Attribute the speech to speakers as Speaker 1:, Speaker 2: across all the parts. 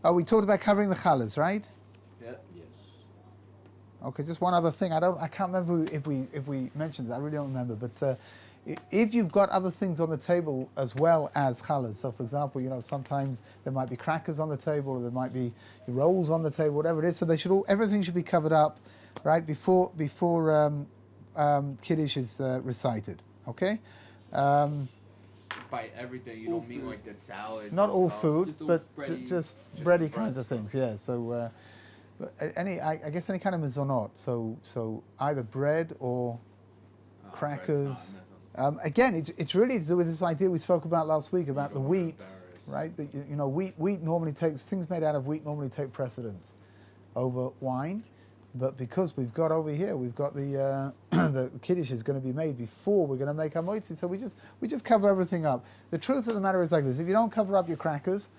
Speaker 1: Oh, we talked about covering the challahs, right?
Speaker 2: Yeah.
Speaker 3: Yes.
Speaker 1: Okay, just one other thing. I can't remember if we mentioned it. I really don't remember. But if you've got other things on the table as well as challahs, so for example, sometimes there might be crackers on the table, or there might be rolls on the table, whatever it is. So everything should be covered up, right, before Kiddush is recited. Okay.
Speaker 2: By everything, you don't mean like the salads.
Speaker 1: Not all
Speaker 2: stuff.
Speaker 1: food,
Speaker 2: Just all
Speaker 1: but
Speaker 2: bready,
Speaker 1: just
Speaker 2: just
Speaker 1: bready
Speaker 2: bread
Speaker 1: kinds of
Speaker 2: stuff.
Speaker 1: things. Yeah. So I guess any kind of mizonot. So either bread or crackers. Again, it's really to do with this idea we spoke about last week about the wheat, right? That wheat normally takes things made out of wheat normally take precedence over wine, but because we've got over here, we've got the the kiddush is going to be made before we're going to make our moitzi, so we just cover everything up. The truth of the matter is like this: if you don't cover up your crackers,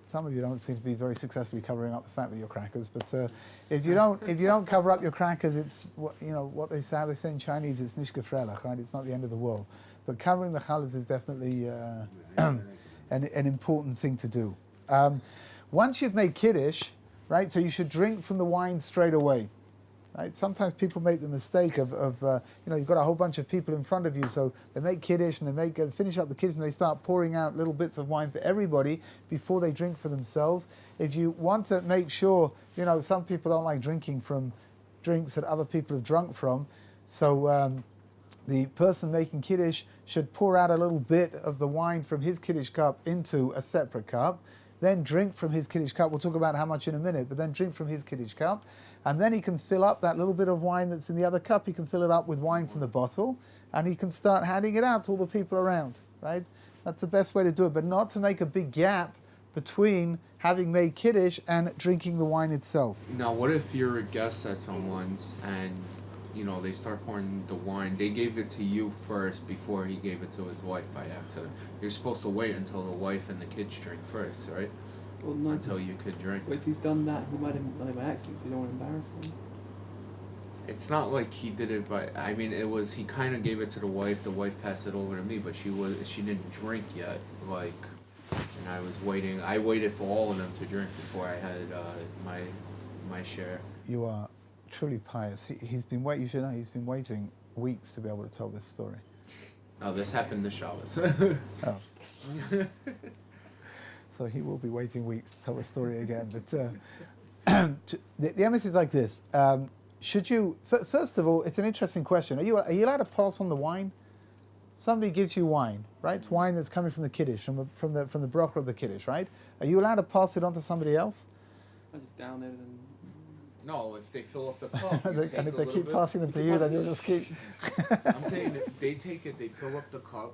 Speaker 1: some of you don't seem to be very successfully covering up the fact that you're crackers. But if you don't cover up your crackers, it's what they say. How they say in Chinese, it's nicht gefährlich, right? It's not the end of the world. But covering the challahs is definitely an important thing to do. Once you've made kiddush, right? So you should drink from the wine straight away. Right? Sometimes people make the mistake of you've got a whole bunch of people in front of you, so they make kiddush and they finish up the kiddush and they start pouring out little bits of wine for everybody before they drink for themselves. If you want to make sure, some people don't like drinking from drinks that other people have drunk from, so the person making kiddush should pour out a little bit of the wine from his kiddush cup into a separate cup, then drink from his kiddush cup. We'll talk about how much in a minute, but then drink from his kiddush cup. And then he can fill up that little bit of wine that's in the other cup. He can fill it up with wine from the bottle, and he can start handing it out to all the people around, right? That's the best way to do it, but not to make a big gap between having made kiddush and drinking the wine itself.
Speaker 2: Now, what if you're a guest at someone's and, they start pouring the wine. They gave it to you first before he gave it to his wife by accident. You're supposed to wait until the wife and the kids drink first, right?
Speaker 4: Well, no,
Speaker 2: Until you could drink.
Speaker 4: But if he's done that, he might have done it by accident, so you don't want to embarrass him.
Speaker 2: It's not like he did it by. I mean, it was he kind of gave it to the wife. The wife passed it over to me, but she didn't drink yet. And I was waiting. I waited for all of them to drink before I had my share.
Speaker 1: You are truly pious. He's been waiting. You should know he's been waiting weeks to be able to tell this story.
Speaker 2: Oh, this happened this Shabbos.
Speaker 1: Oh. So he will be waiting weeks to tell the story again. But the emphasis is like this. Should you, first of all, it's an interesting question. Are you allowed to pass on the wine? Somebody gives you wine, right? It's wine that's coming from the kiddush, from the bracha of the kiddush, right? Are you allowed to pass it on to somebody else?
Speaker 4: I just down it and...
Speaker 2: No, if they fill up the cup.
Speaker 1: And if they keep passing them to you, then you'll just keep...
Speaker 2: I'm saying if they take it, they fill up the cup.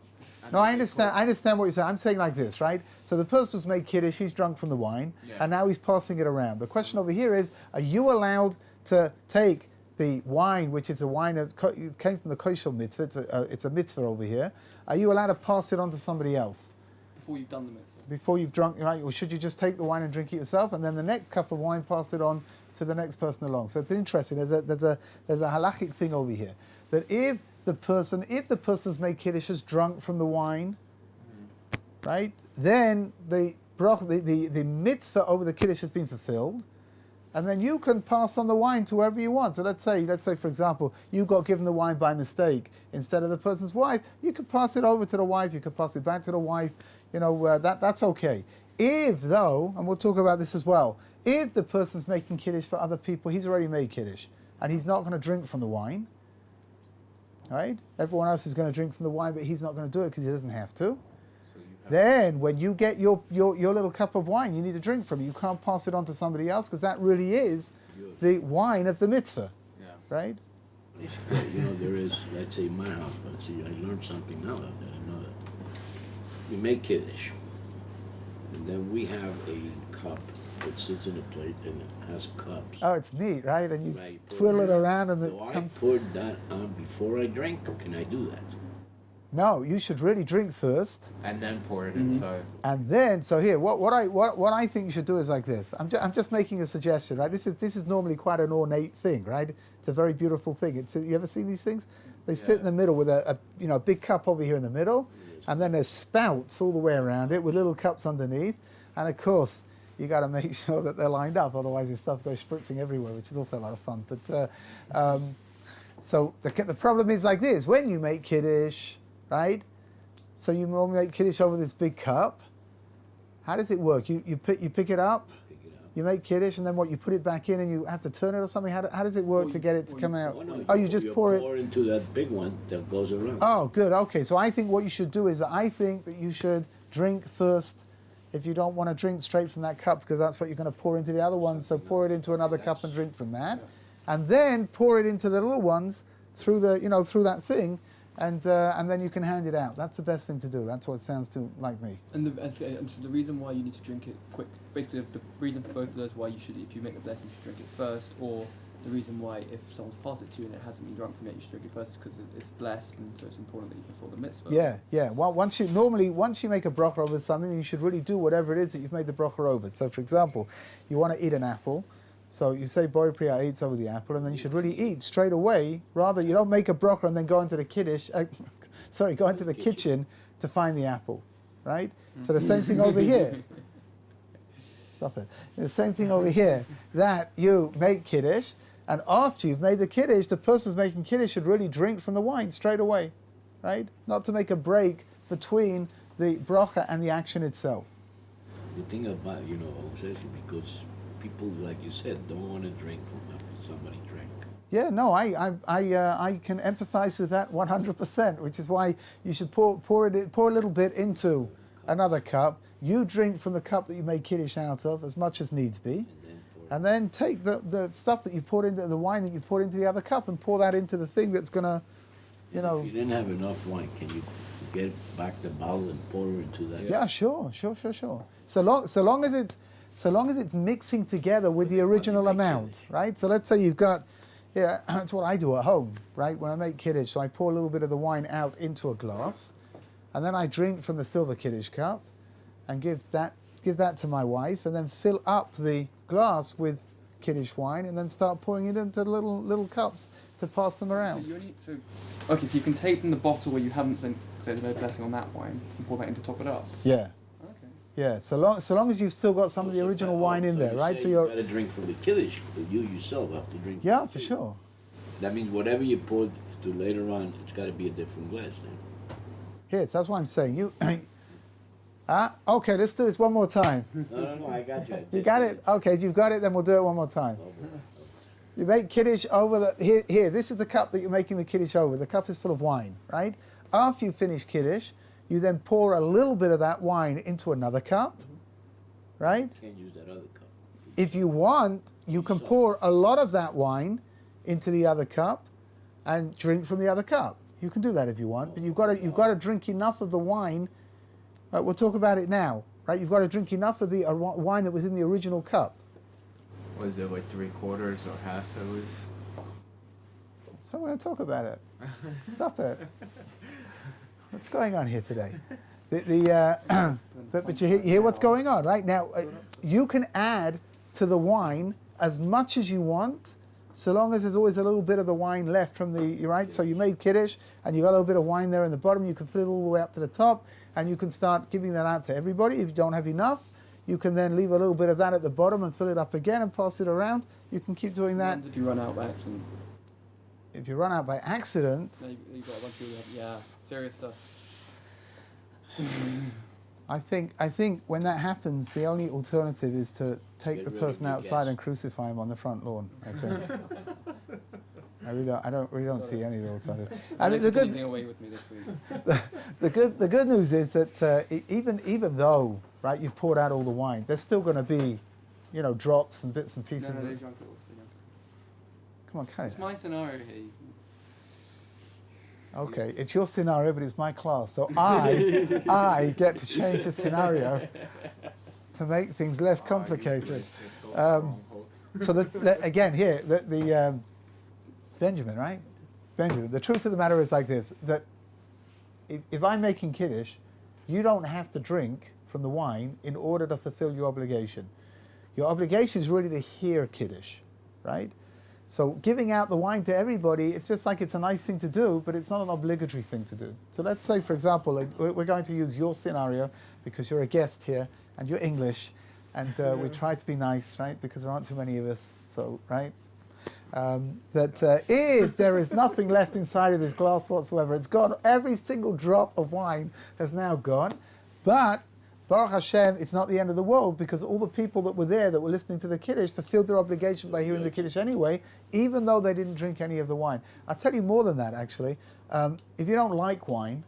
Speaker 1: No, I understand what you're saying. I'm saying like this, right? So the person who's made kiddush, he's drunk from the wine, and now he's passing it around. The question over here is, are you allowed to take the wine, which is a wine that came from the kosher mitzvah, it's a mitzvah over here, are you allowed to pass it on to somebody else?
Speaker 4: Before you've done the mitzvah.
Speaker 1: Before you've drunk, right? Or should you just take the wine and drink it yourself, and then the next cup of wine pass it on to the next person along? So it's interesting. There's a halachic thing over here that if the person who's made kiddush is drunk from the wine, right? Then the mitzvah over the kiddush has been fulfilled, and then you can pass on the wine to whoever you want. So let's say for example, you got given the wine by mistake instead of the person's wife. You could pass it over to the wife. You could pass it back to the wife. That's okay. If though, and we'll talk about this as well, if the person's making kiddush for other people, he's already made kiddush, and he's not going to drink from the wine. Right? Everyone else is going to drink from the wine, but he's not going to do it because he doesn't have to. Then, when you get your little cup of wine, you need to drink from it. You can't pass it on to somebody else because that really is the wine of the mitzvah.
Speaker 2: Yeah.
Speaker 1: Right?
Speaker 3: There is, let's say, my house, but see, I learned something now that I know that. We make kiddush, and then we have a cup that sits in a plate and it has cups.
Speaker 1: Oh, it's neat, right? And you twirl it around and
Speaker 3: Do
Speaker 1: it
Speaker 3: I
Speaker 1: comes...
Speaker 3: put that on before I drink? Can I do that?
Speaker 1: No, you should really drink first.
Speaker 2: And then pour it inside.
Speaker 1: And then, so here, what I think you should do is like this. I'm just making a suggestion, right? This is normally quite an ornate thing, right? It's a very beautiful thing. You ever seen these things? They sit in the middle with a big cup over here in the middle, and then there's spouts all the way around it with little cups underneath. And of course, you got to make sure that they're lined up, otherwise this stuff goes spritzing everywhere, which is also a lot of fun. But so the problem is like this: when you make Kiddush, right? So you normally make Kiddush over this big cup. How does it work? You pick it up. You make Kiddush, and then what? You put it back in, and you have to turn it or something. How does it work to get it to come out? You just pour it
Speaker 3: into that big one that goes around.
Speaker 1: Oh, good. Okay, so I think what you should do is I think that you should drink first. If you don't want to drink straight from that cup, because that's what you're going to pour into the other one, so pour it into another cup and drink from that, and then pour it into the little ones through the through that thing, and then you can hand it out. That's the best thing to do. That's what it sounds to like me.
Speaker 4: And so the reason why you need to drink it quick, basically the reason for both of those why you should, if you make the blessing, you should drink it first, or the reason why if someone's passed it to you and it hasn't been drunk from it, you should drink it first because it's blessed, and so it's important that you fulfill the mitzvah.
Speaker 1: Yeah. Well, once you make a bracha over something, you should really do whatever it is that you've made the bracha over. So, for example, you want to eat an apple, so you say Borei Priya eats over the apple, and then you should really eat straight away. Rather, you don't make a bracha and then go into the Kiddush. Go into the kitchen to find the apple, right? So the same thing over here. Stop it. The same thing over here. That you make Kiddush. And after you've made the Kiddush, the person who's making Kiddush should really drink from the wine straight away, right? Not to make a break between the bracha and the action itself.
Speaker 3: The thing about, obsession, because people, like you said, don't want to drink from after somebody drank.
Speaker 1: Yeah, no, I can empathize with that 100%, which is why you should pour a little bit into another cup. You drink from the cup that you made Kiddush out of as much as needs be. And then take the stuff that you've poured into the wine that you've poured into the other cup and pour that into the thing that's gonna,
Speaker 3: If you didn't have enough wine, can you get back the bottle and pour it into that?
Speaker 1: Yeah, sure. So long as it's mixing together with the original amount, right? So let's say you've got, that's what I do at home, right? When I make Kiddush, so I pour a little bit of the wine out into a glass, and then I drink from the silver Kiddush cup, and give that to my wife, and then fill up the glass with Kiddush wine, and then start pouring it into little cups to pass them around.
Speaker 4: So you can take from the bottle where you haven't said there's no blessing on that wine and pour that in to top it up.
Speaker 1: Yeah.
Speaker 4: Okay.
Speaker 1: Yeah. So long as you've still got some of the original wine in there, right?
Speaker 3: So you've got to drink from the Kiddush, but you yourself have to drink.
Speaker 1: Yeah, for sure.
Speaker 3: That means whatever you pour to later on, it's got to be a different glass then.
Speaker 1: Here, so that's what I'm saying. You. Okay, let's do this one more time.
Speaker 3: No, I got you.
Speaker 1: You got it? Okay, you've got it, then we'll do it one more time. You make Kiddush over here, this is the cup that you're making the Kiddush over. The cup is full of wine, right? After you finish Kiddush, you then pour a little bit of that wine into another cup, right?
Speaker 3: You can't use that other cup.
Speaker 1: If you want, you can pour a lot of that wine into the other cup and drink from the other cup. You can do that if you want, but you've got to drink enough of the wine. Right, we'll talk about it now. Right, you've got to drink enough of the wine that was in the original cup.
Speaker 2: Was it like 3/4 or half? It was.
Speaker 1: So we're going to talk about it. Stop it. What's going on here today? But you hear what's going on, right? Now, you can add to the wine as much as you want, so long as there's always a little bit of the wine left from the, right? So you made Kiddush, and you got a little bit of wine there in the bottom, you can fill it all the way up to the top, and you can start giving that out to everybody. If you don't have enough, you can then leave a little bit of that at the bottom and fill it up again and pass it around. You can keep doing that.
Speaker 4: If you run out by accident.
Speaker 1: If you run out by accident...
Speaker 4: No, you've got a bunch of people serious stuff.
Speaker 1: I think when that happens, the only alternative is to take the person outside and crucify him on the front lawn. I think. I really don't see any of the alternatives. I mean,
Speaker 4: away with me this week.
Speaker 1: the good news is that even though right you've poured out all the wine, there's still going to be, drops and bits and pieces.
Speaker 4: No, they drunk it all.
Speaker 1: Come on, cut it.
Speaker 4: It's my scenario here.
Speaker 1: Okay, it's your scenario, but it's my class, so I get to change the scenario to make things less complicated. So again, here the Benjamin, right? Benjamin. The truth of the matter is like this: that if I'm making Kiddush, you don't have to drink from the wine in order to fulfill your obligation. Your obligation is really to hear Kiddush, right? So giving out the wine to everybody, it's just like it's a nice thing to do, but it's not an obligatory thing to do. So let's say, for example, we're going to use your scenario because you're a guest here and you're English, and we try to be nice, right? Because there aren't too many of us, so right. If there is nothing left inside of this glass whatsoever, it's gone. Every single drop of wine has now gone. But Baruch Hashem, it's not the end of the world, because all the people that were there that were listening to the Kiddush fulfilled their obligation by hearing the Kiddush anyway, even though they didn't drink any of the wine. I'll tell you more than that, actually. If you don't like wine,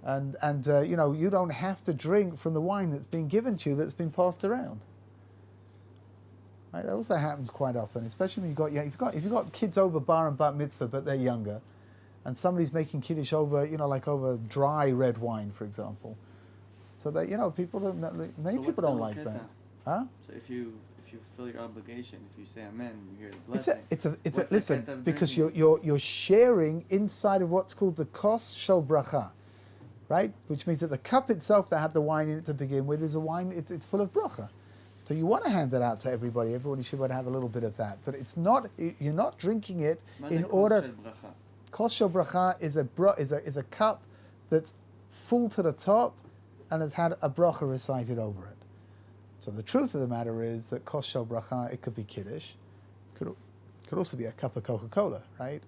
Speaker 1: and you don't have to drink from the wine that's been given to you, that's been passed around. Right? That also happens quite often, especially when if you've got kids over bar and bat mitzvah, but they're younger, and somebody's making Kiddush over, like over dry red wine, for example. So that many people don't like that. Huh?
Speaker 5: So if you fulfill your obligation, if you say amen, you hear the blessing.
Speaker 1: Listen, because you're sharing inside of what's called the kos shel bracha, right? Which means that the cup itself that had the wine in it to begin with is a wine. It's full of bracha. So you want to hand that out to everybody. Everybody should have a little bit of that. But it's not. You're not drinking it in order. Kos shel bracha is a cup that's full to the top and has had a bracha recited over it. So the truth of the matter is that kos shel bracha, it could be Kiddush, could also be a cup of Coca-Cola, right?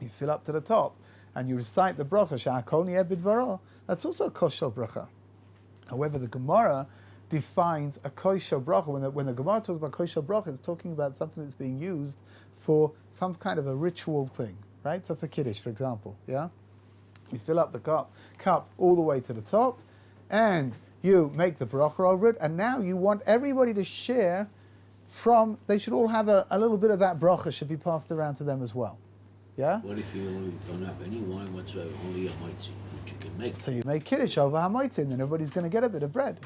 Speaker 1: You fill up to the top and you recite the bracha, Sha'akol niyeh b'dvaro, that's also a kos shel bracha. However, the Gemara defines a kos shel bracha. When the Gemara talks about kos shel bracha, it's talking about something that's being used for some kind of a ritual thing, right? So for Kiddush, for example, yeah? You fill up the cup all the way to the top, and you make the bracha over it, and now you want everybody to share they should all have a little bit of that bracha should be passed around to them as well. Yeah?
Speaker 3: What if you don't have any wine whatsoever, only a moitzi, which you can make?
Speaker 1: So you make Kiddush over hamoitzi, and then everybody's going to get a bit of bread.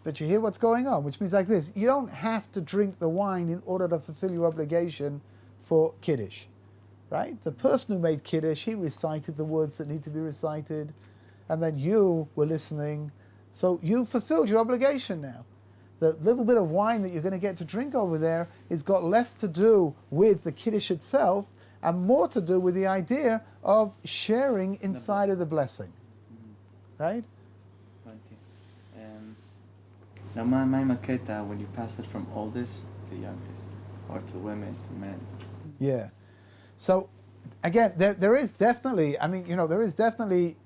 Speaker 1: But you hear what's going on, which means like this: you don't have to drink the wine in order to fulfill your obligation for Kiddush. Right? The person who made Kiddush, he recited the words that need to be recited, and then you were listening. So you fulfilled your obligation now. The little bit of wine that you're going to get to drink over there has got less to do with the Kiddush itself and more to do with the idea of sharing inside of the blessing. Right?
Speaker 5: Now, my maketa, when you pass it from oldest to youngest, or to women, to men.
Speaker 1: Yeah. So, again, there is definitely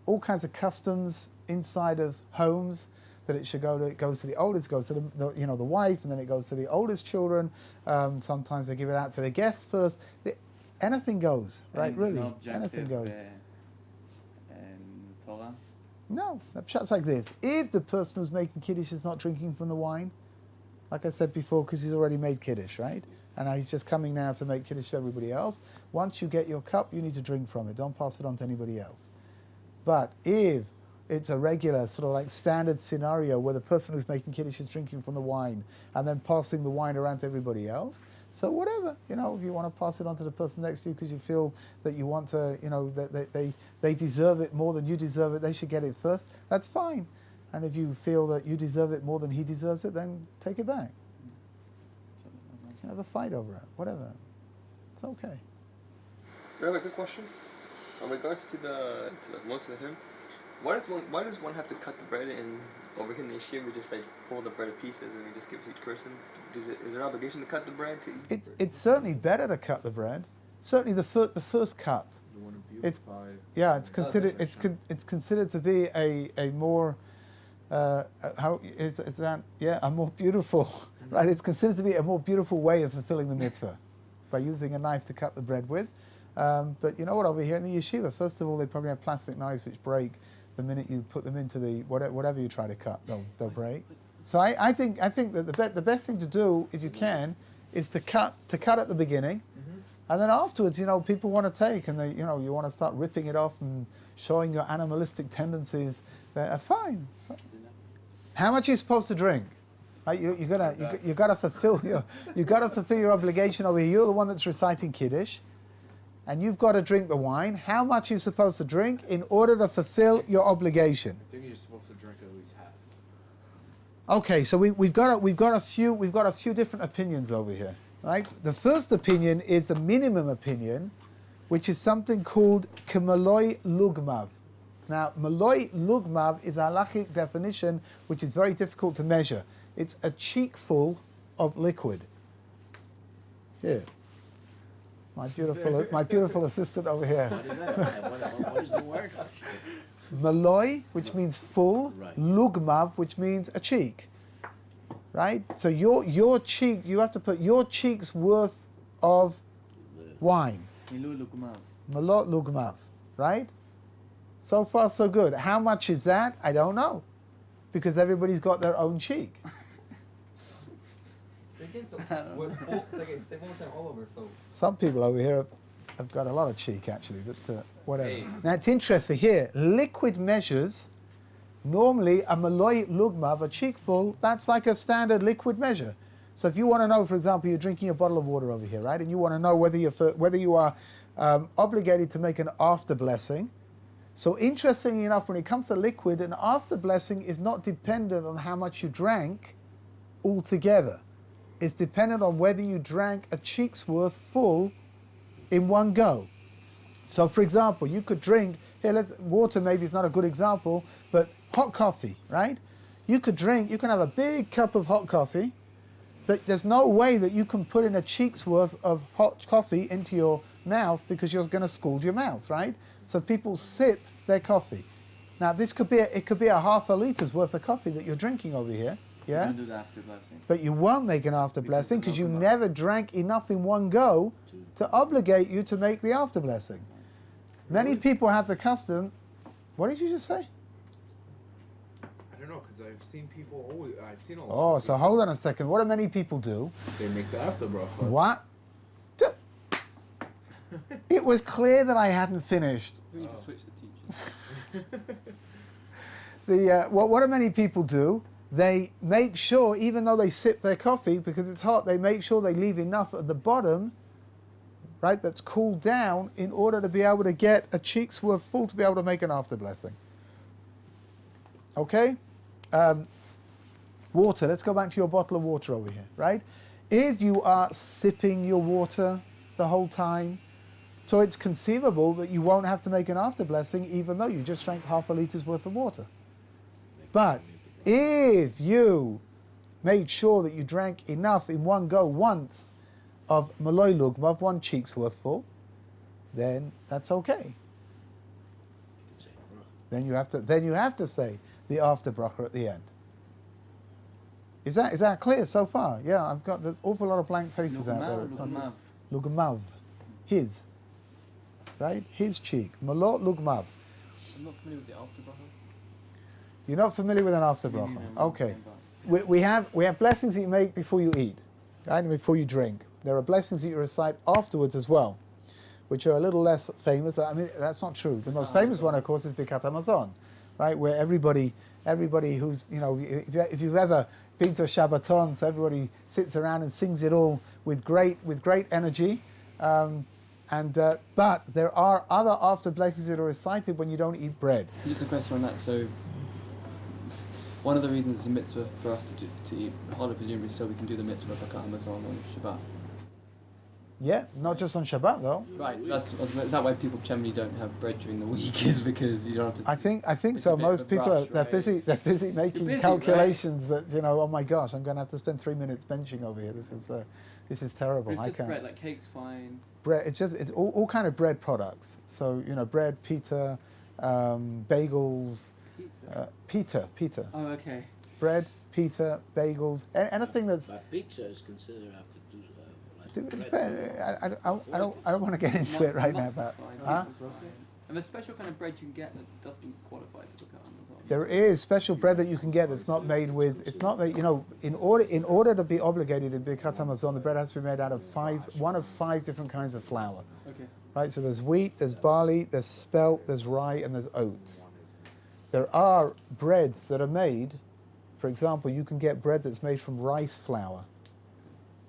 Speaker 1: all kinds of customs inside of homes that it should go to. It goes to the oldest, goes to the wife, and then it goes to the oldest children. Sometimes they give it out to the guests first. Anything goes, right? Really, anything goes.
Speaker 5: Torah?
Speaker 1: No, that pshat's like this. If the person who's making Kiddush is not drinking from the wine, like I said before, because he's already made Kiddush, right? And he's just coming now to make Kiddush to everybody else. Once you get your cup, you need to drink from it. Don't pass it on to anybody else. But if it's a regular, sort of like standard scenario where the person who's making Kiddush is drinking from the wine and then passing the wine around to everybody else, so whatever, if you want to pass it on to the person next to you because you feel that you want to, that they deserve it more than you deserve it, they should get it first, that's fine. And if you feel that you deserve it more than he deserves it, then take it back. You can have a fight over it, whatever. It's okay.
Speaker 6: I have a good question. In regards to the hymn, why does one have to cut the bread, and over here in the yeshiva we just like pull the bread to pieces and we just give it to each person? Is there an obligation to cut the bread to eat?
Speaker 1: It's certainly better to cut the bread. Certainly the first cut.
Speaker 2: You want to beautify.
Speaker 1: It's considered it's considered to be a more a more beautiful, right? It's considered to be a more beautiful way of fulfilling the mitzvah by using a knife to cut the bread with. But you know what? Over here in the yeshiva, first of all, they probably have plastic knives which break the minute you put them into the whatever you try to cut. They'll break. So I think that the best thing to do, if you can, is to cut at the beginning, and then afterwards, people want to take, and you want to start ripping it off and showing your animalistic tendencies. They're fine. How much are you supposed to drink? Right, you gotta fulfill your obligation over here. You're the one that's reciting Kiddush, and you've got to drink the wine. How much are you supposed to drink in order to fulfill your obligation?
Speaker 2: I think you're supposed to drink at least half.
Speaker 1: Okay, so we've got a few different opinions over here, right? The first opinion is the minimum opinion, which is something called Kemaloi Lugmav. Now, maloi lugmav is a halachic definition which is very difficult to measure. It's a cheekful of liquid. Here, my beautiful assistant over here.
Speaker 3: What is that? What is the word?
Speaker 1: Maloi, which means full,
Speaker 3: Right.
Speaker 1: lugmav, which means a cheek. Right? So your cheek, you have to put your cheek's worth of wine.
Speaker 5: Milu lukmav.
Speaker 1: Malot lugmav. Right? So far, so good. How much is that? I don't know. Because everybody's got their own cheek. Some people over here have got a lot of cheek, actually, but whatever.
Speaker 2: Hey.
Speaker 1: Now, it's interesting here. Liquid measures, normally a maloi lugmav, a cheekful, that's like a standard liquid measure. So if you want to know, for example, you're drinking a bottle of water over here, right? And you want to know whether you are obligated to make an after blessing. So interestingly enough, when it comes to liquid, an after blessing is not dependent on how much you drank altogether. It's dependent on whether you drank a cheek's worth full in one go. So for example, you could drink, water maybe is not a good example, but hot coffee, right? You can have a big cup of hot coffee, but there's no way that you can put in a cheek's worth of hot coffee into your mouth because you're going to scald your mouth, right? So people sip their coffee. Now it could be a half a litres worth of coffee that you're drinking over here, yeah?
Speaker 5: Don't do the after blessing.
Speaker 1: But you won't make an after blessing because you
Speaker 5: lugmav.
Speaker 1: never drank enough in one go to obligate you to make the after blessing. Many people have the custom. What did you just say?
Speaker 2: I don't know, because I've seen a lot.
Speaker 1: Oh, so hold on a second. What do many people do?
Speaker 2: They make the after bracha.
Speaker 1: What? It was clear that I hadn't finished.
Speaker 4: We need to switch the teachers.
Speaker 1: What do many people do? They make sure, even though they sip their coffee because it's hot, they make sure they leave enough at the bottom, right, that's cooled down in order to be able to get a cheek's worth full to be able to make an after blessing. Okay? Water. Let's go back to your bottle of water over here, right? If you are sipping your water the whole time, so it's conceivable that you won't have to make an after blessing even though you just drank half a litres worth of water. But if you made sure that you drank enough in one go once of maloi lugmav, one cheek's worth full, then that's okay. Then you have to say the after bracha at the end. Is that clear so far? Yeah, I've got there's an awful lot of blank faces out there. It's not-
Speaker 5: Lugmav.
Speaker 1: Lugmav. His. Right? His cheek. Malot lugmav.
Speaker 4: I'm not familiar with the after bracha.
Speaker 1: You're not familiar with an after
Speaker 5: Me
Speaker 1: bracha.
Speaker 5: neither.
Speaker 1: Okay. We have blessings that you make before you eat, right? And before you drink. There are blessings that you recite afterwards as well, which are a little less famous. I mean, that's not true. The most famous one, of course, is Birkat Hamazon, right? Where everybody who's, if you've ever been to a Shabbaton, so everybody sits around and sings it all with great energy. But there are other after blessings that are recited when you don't eat bread.
Speaker 4: Just a question on that. So, one of the reasons it's a mitzvah for us to eat challah, presumably, so we can do the mitzvah of Birkat Hamazon on Shabbat.
Speaker 1: Yeah, not just on Shabbat though.
Speaker 4: Right. Is that why people generally don't have bread during the week? Is because you don't have to.
Speaker 1: I think
Speaker 4: It's
Speaker 1: so.
Speaker 4: a bit
Speaker 1: Most
Speaker 4: of a
Speaker 1: people
Speaker 4: rush,
Speaker 1: they're
Speaker 4: right?
Speaker 1: busy making
Speaker 4: busy,
Speaker 1: calculations that oh my gosh, I'm going to have to spend 3 minutes benching over here. This is terrible.
Speaker 4: It's
Speaker 1: I
Speaker 4: just
Speaker 1: can't.
Speaker 4: bread, like cake's fine.
Speaker 1: Bread. It's all kind of bread products. So bread, pita, bagels, pita.
Speaker 4: Oh, okay.
Speaker 1: Bread, pita, bagels, anything that's.
Speaker 3: But pizza is considered after two.
Speaker 1: It's
Speaker 3: bread.
Speaker 1: I don't want to get into it right now, but huh?
Speaker 4: And there's a special kind of bread you can get that doesn't qualify for Birkat Hamazon.
Speaker 1: There is special bread that you can get that's not made with. It's not made. In order to be obligated in Birkat Hamazon, the bread has to be made out of one of five different kinds of flour.
Speaker 4: Okay.
Speaker 1: Right. So there's wheat, there's barley, there's spelt, there's rye, and there's oats. There are breads that are made. For example, you can get bread that's made from rice flour,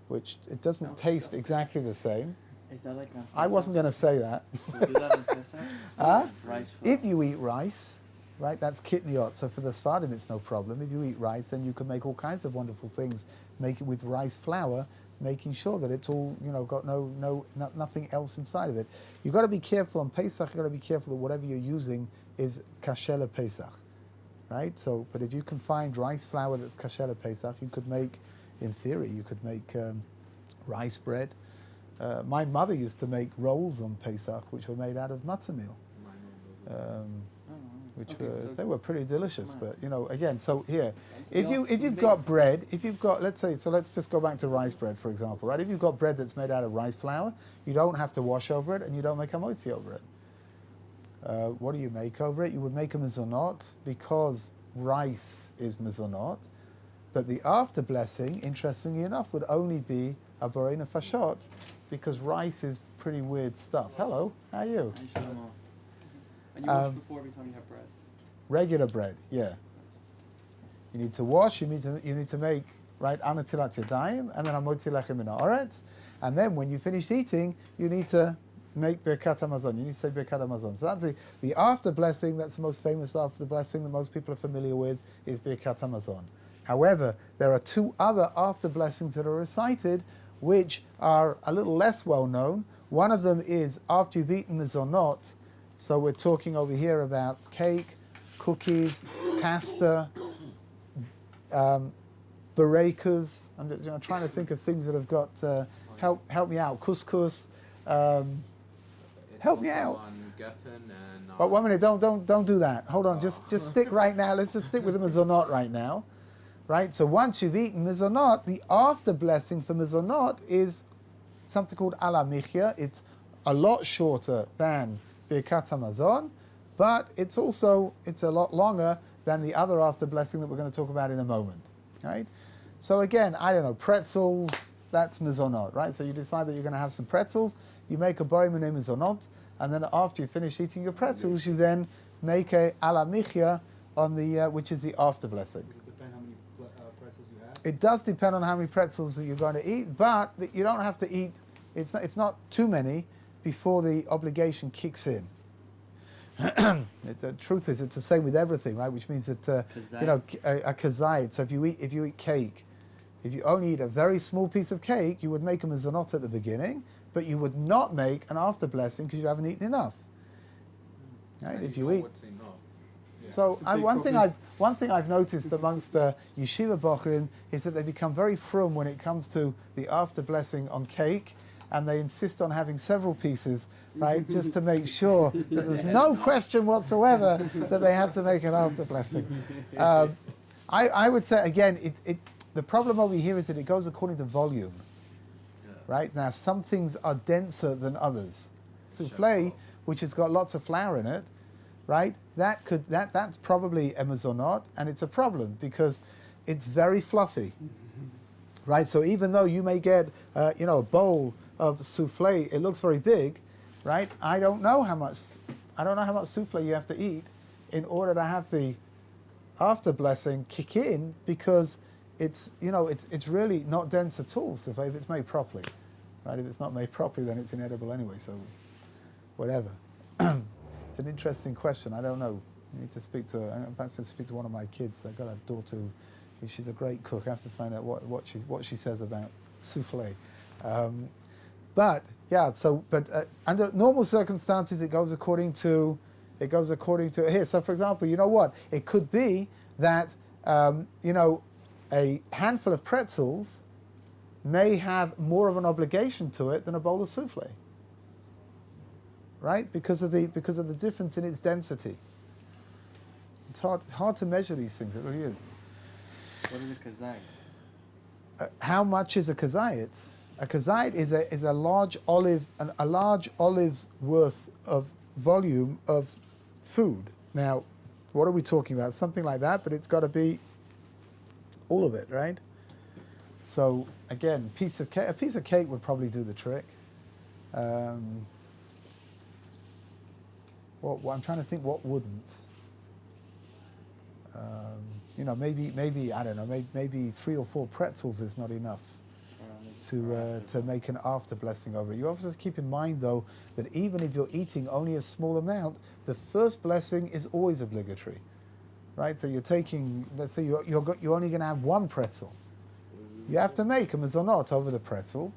Speaker 1: which it doesn't taste exactly the same.
Speaker 5: Is that like a...
Speaker 1: I wasn't going to say that.
Speaker 5: We do that in Pesach?
Speaker 1: Huh?
Speaker 5: Rice flour.
Speaker 1: If you eat rice, right, that's kitniot. So for the Sfardim, it's no problem. If you eat rice, then you can make all kinds of wonderful things. Make it with rice flour, making sure that it's all, got nothing else inside of it. You've got to be careful on Pesach. You've got to be careful that whatever you're using is kasher Pesach, right? So, but if you can find rice flour that's kasher Pesach, you could make, in theory, you could make rice bread. My mother used to make rolls on Pesach, which were made out of matzah meal, which they were pretty delicious. But again, so here, if you've got bread, let's just go back to rice bread, for example, right? If you've got bread that's made out of rice flour, you don't have to wash over it, and you don't make hamotzi over it. What do you make over it? You would make a mizonot, because rice is mizonot, but the after blessing, interestingly enough, would only be a borei nefashot, because rice is pretty weird stuff. Hello, how are you?
Speaker 4: And you wash before every time you have bread?
Speaker 1: Regular bread, yeah. You need to wash, you need to make, right, anatilat yadayim, and then hamotzi lechem min haaretz, and then when you finish eating, you need to make Birkat HaMazon. You need to say Birkat HaMazon. So that's the after blessing. That's the most famous after blessing that most people are familiar with, is Birkat HaMazon. However, there are two other after blessings that are recited, which are a little less well known. One of them is after you've eaten mizonot. So we're talking over here about cake, cookies, pasta, barekas. I'm trying to think of things that have got help me out. Couscous. Help me out. But 1 minute, don't do that. Hold on, just stick right now. Let's just stick with the mizonot right now, right? So once you've eaten mizonot, the after blessing for mizonot is something called ala michya. It's a lot shorter than Birkat HaMazon, but it's a lot longer than the other after blessing that we're going to talk about in a moment, right? So again, I don't know, pretzels. That's mizonot, right? So you decide that you're going to have some pretzels. You make a borei minei mizonot, and then after you finish eating your pretzels, you then make a ala michya on the which is the after blessing.
Speaker 7: Does it depend how many pretzels you have?
Speaker 1: It does depend on how many pretzels that you're going to eat, but you don't have to eat. It's not too many before the obligation kicks in. The truth is, it's the same with everything, right? Which means that a kazayit. So if you eat cake. If you only eat a very small piece of cake, you would make a mizonot at the beginning, but you would not make an after blessing because you haven't eaten enough. Right? If you eat.
Speaker 2: What's enough? Yeah.
Speaker 1: So one thing I've noticed amongst yeshiva bochurim is that they become very frum when it comes to the after blessing on cake, and they insist on having several pieces, right, just to make sure that there's no question whatsoever that they have to make an after blessing. I would say again, the problem over here is that it goes according to volume, right? Now, some things are denser than others. Souffle, which has got lots of flour in it, right? That's probably a mizonot, and it's a problem because it's very fluffy, right? So even though you may get, a bowl of souffle, it looks very big, right? I don't know how much souffle you have to eat in order to have the after blessing kick in, because it's really not dense at all. So if it's made properly, right? If it's not made properly, then it's inedible anyway. So whatever. It's an interesting question. I don't know. I need to speak to. I'm about to speak to one of my kids. I've got a daughter. She's a great cook. I have to find out what she says about souffle. But under normal circumstances, it goes according to here. So for example, you know what? It could be that a handful of pretzels may have more of an obligation to it than a bowl of souffle, right? Because of the difference in its density. It's hard to measure these things. It really is.
Speaker 5: What is a kazayit?
Speaker 1: How much is a kazayit? A kazayit is a large olive's worth of volume of food. Now, what are we talking about? Something like that, but it's got to be all of it, right? So again, a piece of cake would probably do the trick. I'm trying to think what wouldn't. Maybe I don't know. Maybe 3 or 4 pretzels is not enough to make an after blessing over it. You have to keep in mind though that even if you're eating only a small amount, the first blessing is always obligatory, right? So you're taking, let's say you're only going to have 1 pretzel. You have to make a mizonot over the pretzel,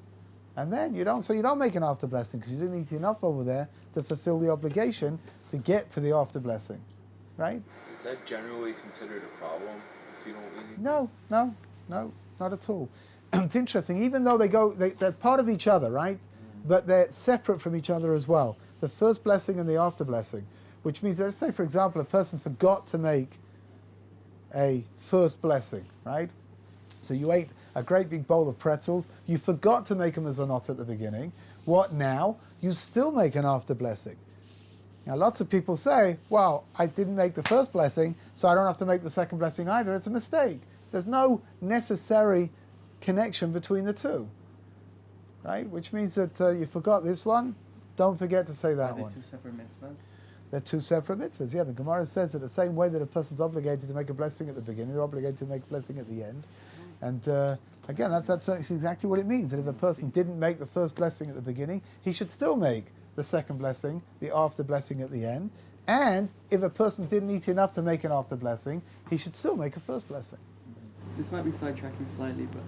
Speaker 1: And then you don't make an after blessing because you didn't eat enough over there to fulfill the obligation to get to the after blessing, right?
Speaker 2: Is that generally considered a problem if you don't eat?
Speaker 1: No, not at all. It's interesting, even though they're part of each other, right? But they're separate from each other as well. The first blessing and the after blessing, which means, let's say, for example, a person forgot to make a first blessing, right? So you ate a great big bowl of pretzels. You forgot to make them as a knot at the beginning. What now? You still make an after blessing. Now, lots of people say, well, I didn't make the first blessing, so I don't have to make the second blessing either. It's a mistake. There's no necessary connection between the two, right? Which means that you forgot this one. Don't forget to say that
Speaker 5: Are they
Speaker 1: one.
Speaker 5: two separate mitzvahs?
Speaker 1: They're two separate mitzvahs. Yeah, the Gemara says that the same way that a person's obligated to make a blessing at the beginning, they're obligated to make a blessing at the end. And again, that's exactly what it means. That if a person didn't make the first blessing at the beginning, he should still make the second blessing, the after blessing at the end. And if a person didn't eat enough to make an after blessing, he should still make a first blessing.
Speaker 4: This might be sidetracking slightly, but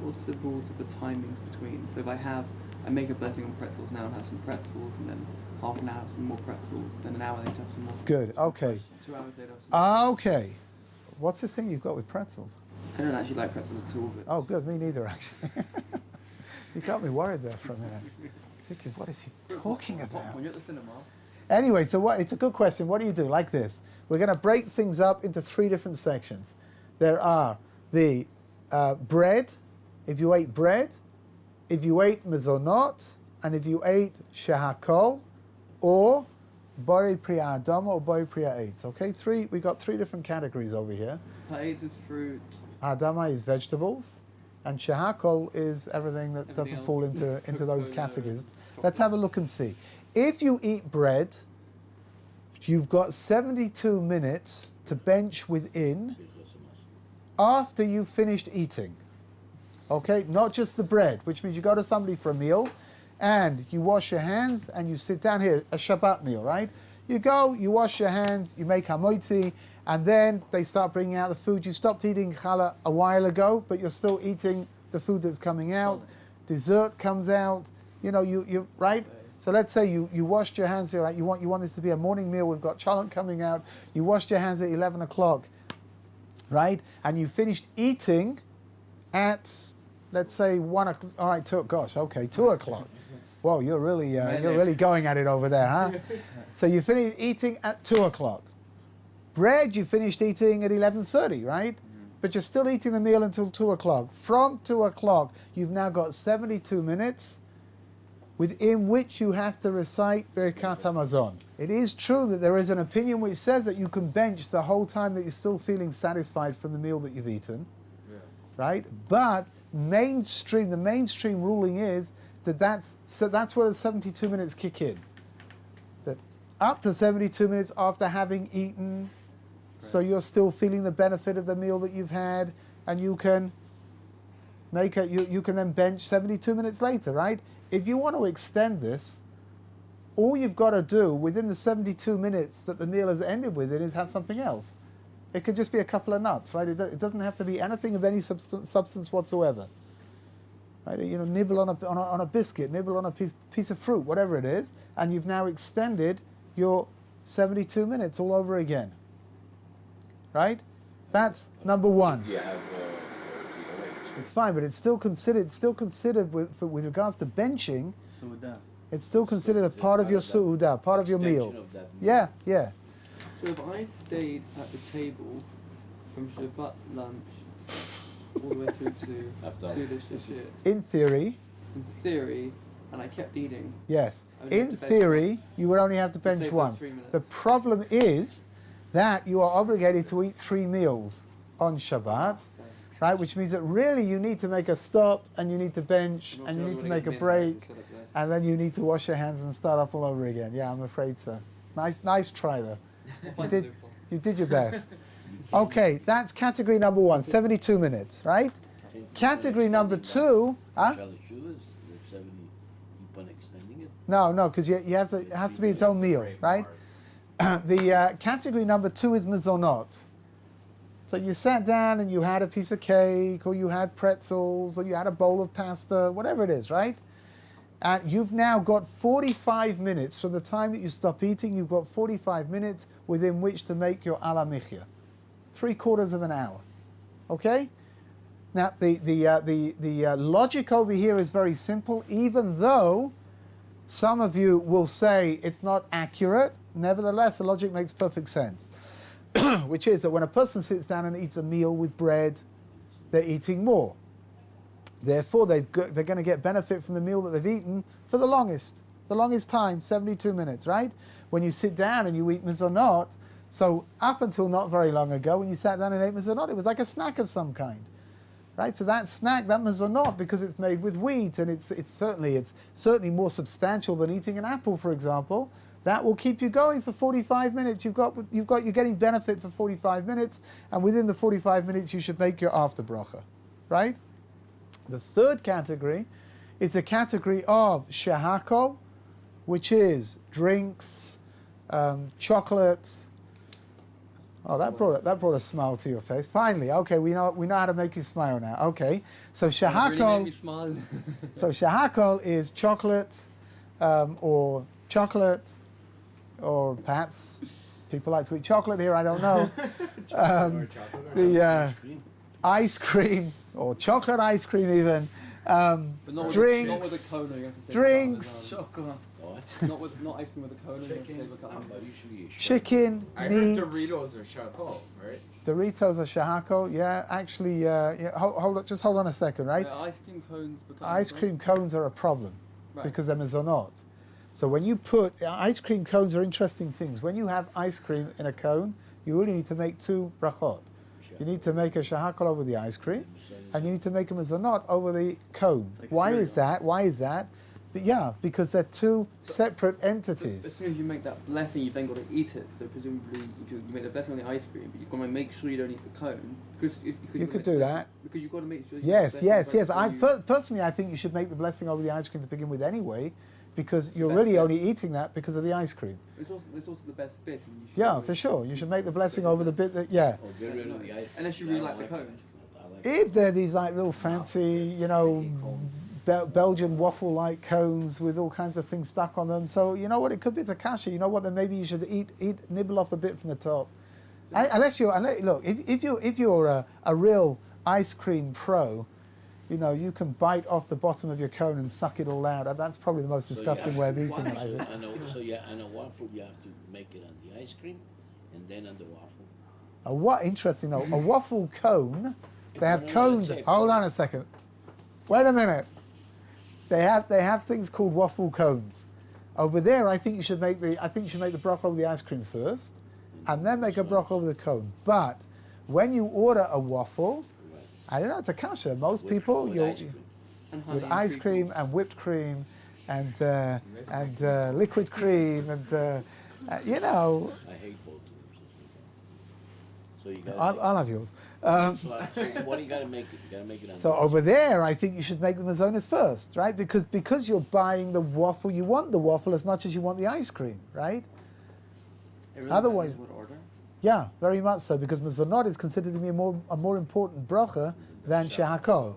Speaker 4: what's the rules of the timings between? So if I make a blessing on pretzels now and have some pretzels, and then half an hour have some more pretzels, then an hour later have some more.
Speaker 1: Good, okay.
Speaker 4: 2 hours later have some more.
Speaker 1: Okay. What's this thing you've got with pretzels?
Speaker 4: I don't actually like pretzels at all, but
Speaker 1: Oh, good. Me neither, actually. You got me worried there for a minute. Thinking, what is he talking about?
Speaker 4: when you're at the cinema,
Speaker 1: Anyway, so it's a good question. What do you do? Like this. We're going to break things up into 3 different sections. There are the bread, if you ate bread, if you ate mezonot, and if you ate shehakol, or bori priya adama, or bori priya eitz. Okay, we got 3 different categories over here.
Speaker 4: Pa'ez is fruit.
Speaker 1: Adama is vegetables, and shehakol is everything that doesn't
Speaker 4: else.
Speaker 1: fall into those
Speaker 4: Portfolio,
Speaker 1: categories. Let's have a look and see. If you eat bread, you've got 72 minutes to bench within after you've finished eating. Okay, not just the bread, which means you go to somebody for a meal and you wash your hands and you sit down here, a Shabbat meal, right? You go, you wash your hands, you make hamotzi, and then they start bringing out the food. You stopped eating challah a while ago, but you're still eating the food that's coming out. Dessert comes out, you right? So let's say you washed your hands, right? You want this to be a morning meal. We've got challah coming out. You washed your hands at 11 o'clock, right? And you finished eating at, let's say 1 o'clock. All right, 2 o'clock. Whoa, you're really going at it over there, huh? So you finished eating at 2 o'clock. Bread you finished eating at 11:30, right? But you're still eating the meal until 2 o'clock. From 2 o'clock, you've now got 72 minutes within which you have to recite Birkat HaMazon. It is true that there is an opinion which says that you can bench the whole time that you're still feeling satisfied from the meal that you've eaten, right? But the mainstream ruling is that's where the 72 minutes kick in. That up to 72 minutes after having eaten, so you're still feeling the benefit of the meal that you've had, and you can you can then bench 72 minutes later, right? If you want to extend this, all you've got to do within the 72 minutes that the meal has ended with is have something else. It could just be a couple of nuts, right? It doesn't have to be anything of any substance whatsoever. Right? Nibble on a biscuit, nibble on a piece of fruit, whatever it is, and you've now extended your 72 minutes all over again. Right? That's number one. It's fine, but it's still considered with regards to benching.
Speaker 5: Su'udah.
Speaker 1: It's still considered a part of your su'udah, part of your meal. Yeah.
Speaker 4: So if I stayed at the table from Shabbat lunch all the way through to Suda Shishir,
Speaker 1: In theory,
Speaker 4: and I kept eating,
Speaker 1: yes.
Speaker 4: I would have
Speaker 1: In
Speaker 4: to bench
Speaker 1: theory, you would only have to bench
Speaker 4: save those
Speaker 1: once.
Speaker 4: 3 minutes.
Speaker 1: The problem is that you are obligated to eat 3 meals on Shabbat, right? Which means that really you need to make a stop, and you need to bench, and you need to make a break, and then you need to wash your hands and start off all over again. Yeah, I'm afraid so. Nice try though. You did your best. Okay, that's category number 1, 72 minutes, right? Category number 2, huh? No, because you have to. It has to be its own meal, right? The category number 2 is mezonot. So you sat down and you had a piece of cake, or you had pretzels, or you had a bowl of pasta, whatever it is, right? And you've now got 45 minutes from the time that you stop eating. You've got 45 minutes within which to make your ala michya. 3/4 of an hour. Okay? Now, the logic over here is very simple, even though some of you will say it's not accurate. Nevertheless, the logic makes perfect sense, which is that when a person sits down and eats a meal with bread, they're eating more. Therefore, they're going to get benefit from the meal that they've eaten for the longest time, 72 minutes, right? When you sit down and you eat mizonot, so up until not very long ago, when you sat down and ate mizonot, it was like a snack of some kind. Right, so that snack, that mezonot, because it's made with wheat and it's certainly more substantial than eating an apple, for example. That will keep you going for 45 minutes. You're getting benefit for 45 minutes, and within the 45 minutes you should make your after bracha, right? The third category is the category of shehakol, which is drinks, chocolate. Oh, that brought a smile to your face. Finally, okay, we know how to make you smile now. Okay, so shehakol.
Speaker 4: Really made me smile.
Speaker 1: So shehakol is chocolate, or perhaps people like to eat chocolate here. I don't know. The ice cream or chocolate ice cream even.
Speaker 4: But not
Speaker 1: Drinks.
Speaker 4: Not with a cone. You have to say
Speaker 1: Drinks.
Speaker 4: Not ice cream with a cone. You have to say with a cone.
Speaker 1: Chicken,
Speaker 2: I
Speaker 1: meat.
Speaker 2: heard Doritos are shakol, right?
Speaker 1: Doritos are shehakol. Yeah, actually, just hold on a second, right?
Speaker 4: Ice cream cones.
Speaker 1: Ice cream cones are a problem
Speaker 4: Right.
Speaker 1: because they're mezonot. So when you put ice cream cones are interesting things. When you have ice cream in a cone, you really need to make 2 brachot. You need to make a shehakol over the ice cream, and you need to make a mezonot over the cone.
Speaker 4: Like
Speaker 1: Why
Speaker 4: cereal.
Speaker 1: is that? Why is that? But yeah, because they're 2 separate
Speaker 4: As
Speaker 1: entities.
Speaker 4: soon as you make that blessing, you've then got to eat it. So presumably, if you make the blessing on the ice cream, but you've got to make sure you don't eat the cone. Because
Speaker 1: You could do that.
Speaker 4: Because you've got to make sure.
Speaker 1: Yes. Personally, I think you should make the blessing over the ice cream to begin with anyway, because you're
Speaker 4: best
Speaker 1: really
Speaker 4: bit.
Speaker 1: only eating that because of the ice cream.
Speaker 4: It's also the best bit. And you should
Speaker 1: Yeah,
Speaker 4: always-
Speaker 1: for sure. You should make the blessing over the bit that, yeah.
Speaker 3: Oh, get rid of the ice.
Speaker 4: Unless you really like the cones.
Speaker 1: If they're these like little fancy, Belgian waffle-like cones with all kinds of things stuck on them, so you know what, it could be takasha. You know what, then maybe you should nibble off a bit from the top. If you're a real ice cream pro, you can bite off the bottom of your cone and suck it all out. That's probably the most disgusting way of eating it, I think.
Speaker 3: On a waffle, you have to make it on the ice cream and then on the waffle.
Speaker 1: Interesting though, a waffle cone, they have cones. Hold on a second. Wait a minute. They have things called waffle cones. Over there, I think you should make the broth over the ice cream first, and then make a broth over the cone. But when you order a waffle, I don't know, it's a kasha. Most people, with ice cream and whipped cream, and liquid cream, and
Speaker 3: I hate both of them. So you got.
Speaker 1: I'll have yours.
Speaker 3: What do you got to make it? You got to make it on.
Speaker 1: So over there, I think you should make the mazonas first, right? Because you're buying the waffle, you want the waffle as much as you want the ice cream, right? Otherwise, yeah, very much so, because mazonot is considered to be a more important bracha than shehakol.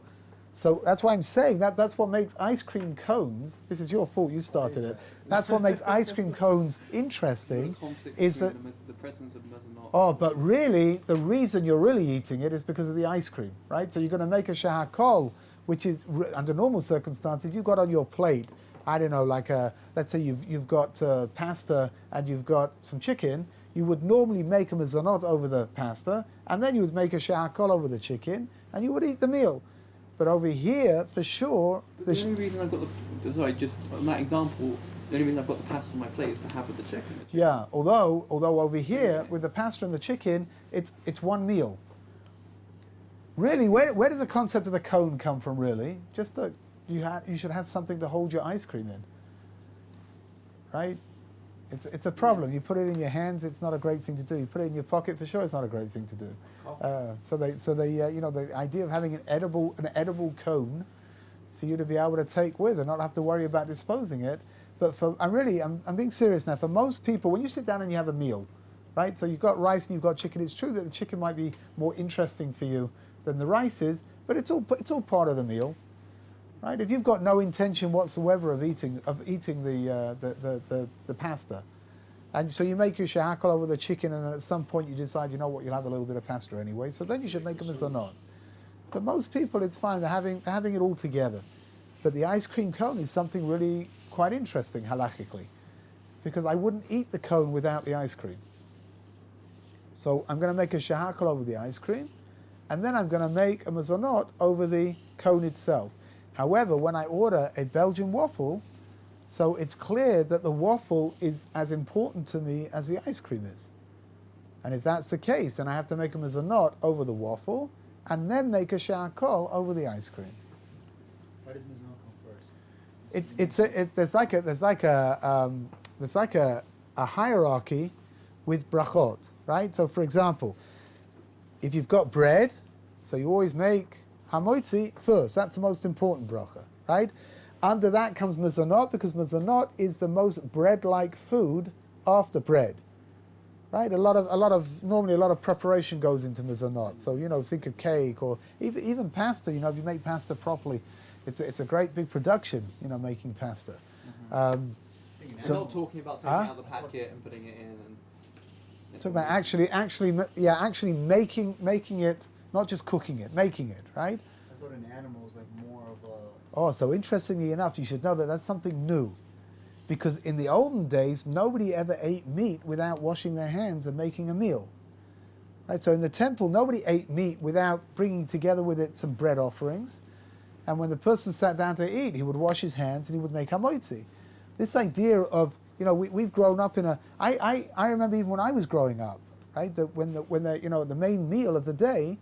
Speaker 1: So that's why I'm saying that's what makes ice cream cones. This is your fault. You started it. That's what makes ice cream cones interesting. Is that
Speaker 4: the presence of mezonot.
Speaker 1: Oh, but really, the reason you're really eating it is because of the ice cream, right? So you're going to make a shehakol, which is, under normal circumstances, you've got on your plate, I don't know, like let's say you've got pasta and you've got some chicken, you would normally make a mezonot over the pasta, and then you would make a shehakol over the chicken, and you would eat the meal. But over here, for sure,
Speaker 4: The only reason I've got just on that example, the only reason I've got the pasta on my plate is to have with the chicken.
Speaker 1: yeah. Although over here with the pasta and the chicken, it's one meal. Really, where does the concept of the cone come from? Really, just that you should have something to hold your ice cream in, right? It's a problem. You put it in your hands, it's not a great thing to do. You put it in your pocket, for sure, it's not a great thing to do. So the idea of having an edible cone for you to be able to take with and not have to worry about disposing it. But I'm being serious now. For most people, when you sit down and you have a meal, right? So you've got rice and you've got chicken. It's true that the chicken might be more interesting for you than the rice is, but it's all part of the meal. right? If you've got no intention whatsoever of eating the pasta, and so you make your shehakol over the chicken, and then at some point you decide, you know what, you'll have a little bit of pasta anyway, so then you should make them as or not. But most people, it's fine, they're having it all together. But the ice cream cone is something really quite interesting halachically, because I wouldn't eat the cone without the ice cream. So I'm going to make a shehakol over the ice cream, and then I'm going to make a mazonot over the cone itself. However, when I order a Belgian waffle, so it's clear that the waffle is as important to me as the ice cream is. And if that's the case, then I have to make a mazonot over the waffle, and then make a shehakol over the ice cream.
Speaker 7: Why does Mizunah come first?
Speaker 1: There's like a hierarchy with brachot, right? So for example, if you've got bread, so you always make hamoitzi first. That's the most important bracha, right? Under that comes mezonot, because mezonot is the most bread-like food after bread, right? Normally a lot of preparation goes into mezonot. So think of cake or even pasta. If you make pasta properly, it's a great big production. Making pasta.
Speaker 4: We're not talking about taking out the packet and putting it in.
Speaker 1: Talking about actually making it, not just cooking it, making it, right?
Speaker 7: I thought in animals like more of a.
Speaker 1: Oh, so interestingly enough, you should know that that's something new. Because in the olden days, nobody ever ate meat without washing their hands and making a meal. Right? So in the temple, nobody ate meat without bringing together with it some bread offerings. And when the person sat down to eat, he would wash his hands and he would make hamoitzi. This idea of, we've grown up in I remember even when I was growing up, right, that when the main meal of the day,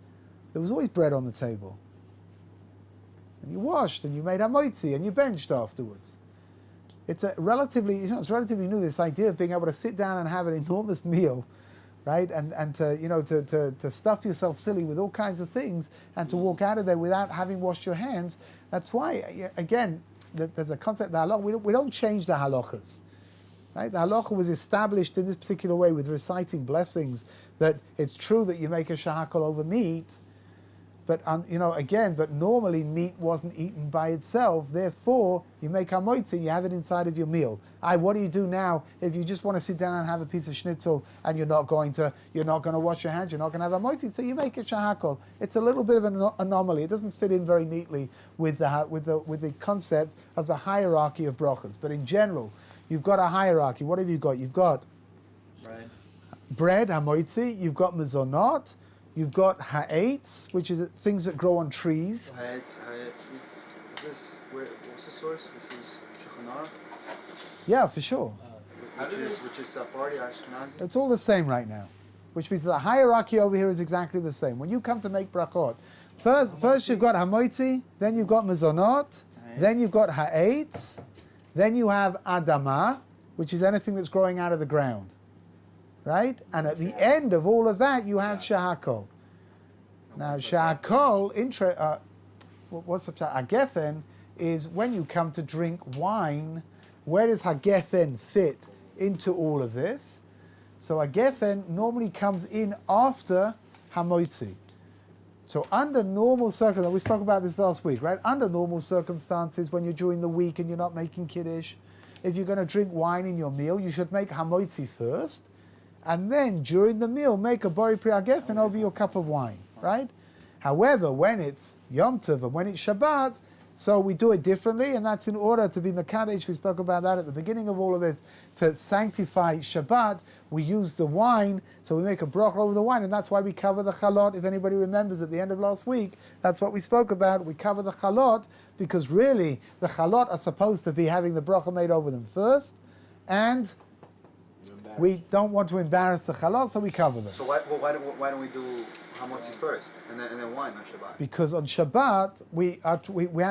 Speaker 1: there was always bread on the table. And you washed and you made hamoitzi and you benched afterwards. It's relatively new, this idea of being able to sit down and have an enormous meal, right? And to stuff yourself silly with all kinds of things and to walk out of there without having washed your hands. That's why, again, there's a concept, the halakha, we don't change the halachas. Right? The halacha was established in this particular way with reciting blessings, that it's true that you make a shehakol over meat, but but normally meat wasn't eaten by itself. Therefore, you make hamoitzi, you have it inside of your meal. What do you do now if you just want to sit down and have a piece of schnitzel and you're not going to wash your hands, you're not going to have hamoitzi, so you make a shehakol. It's a little bit of an anomaly. It doesn't fit in very neatly with the concept of the hierarchy of brachas. But in general, you've got a hierarchy. What have you got? You've got bread, hamoitzi. You've got mezonot. You've got ha'etz, which is things that grow on trees.
Speaker 7: Ha'etz, what's the source? This is Shulchan Aruch?
Speaker 1: Yeah, for sure.
Speaker 7: Which is Sephardi, Ashkenazi?
Speaker 1: It's all the same right now. Which means the hierarchy over here is exactly the same. When you come to make brachot, first you've got hamoitzi, then you've got mezonot, then you've got ha'etz, then you have adama, which is anything that's growing out of the ground. Right? And at the end of all of that, you have shehakol. Now, shehakol, what's the hagefen is when you come to drink wine. Where does hagefen fit into all of this? So hagefen normally comes in after hamoitzi. So under normal circumstances, we spoke about this last week, right? Under normal circumstances, when you're during the week and you're not making Kiddush, if you're going to drink wine in your meal, you should make hamoitzi first. And then during the meal, make a bori pri hagefen over your cup of wine, right? However, when it's Yom Tov and when it's Shabbat, so we do it differently, and that's in order to be Mekadesh. We spoke about that at the beginning of all of this. To sanctify Shabbat, we use the wine, so we make a bracha over the wine, and that's why we cover the chalot. If anybody remembers at the end of last week, that's what we spoke about. We cover the chalot, because really, the chalot are supposed to be having the bracha made over them first, and we don't want to embarrass the chalot, so we cover them.
Speaker 7: So why don't we do hamoitzi first and then wine on Shabbat?
Speaker 1: Because on Shabbat we have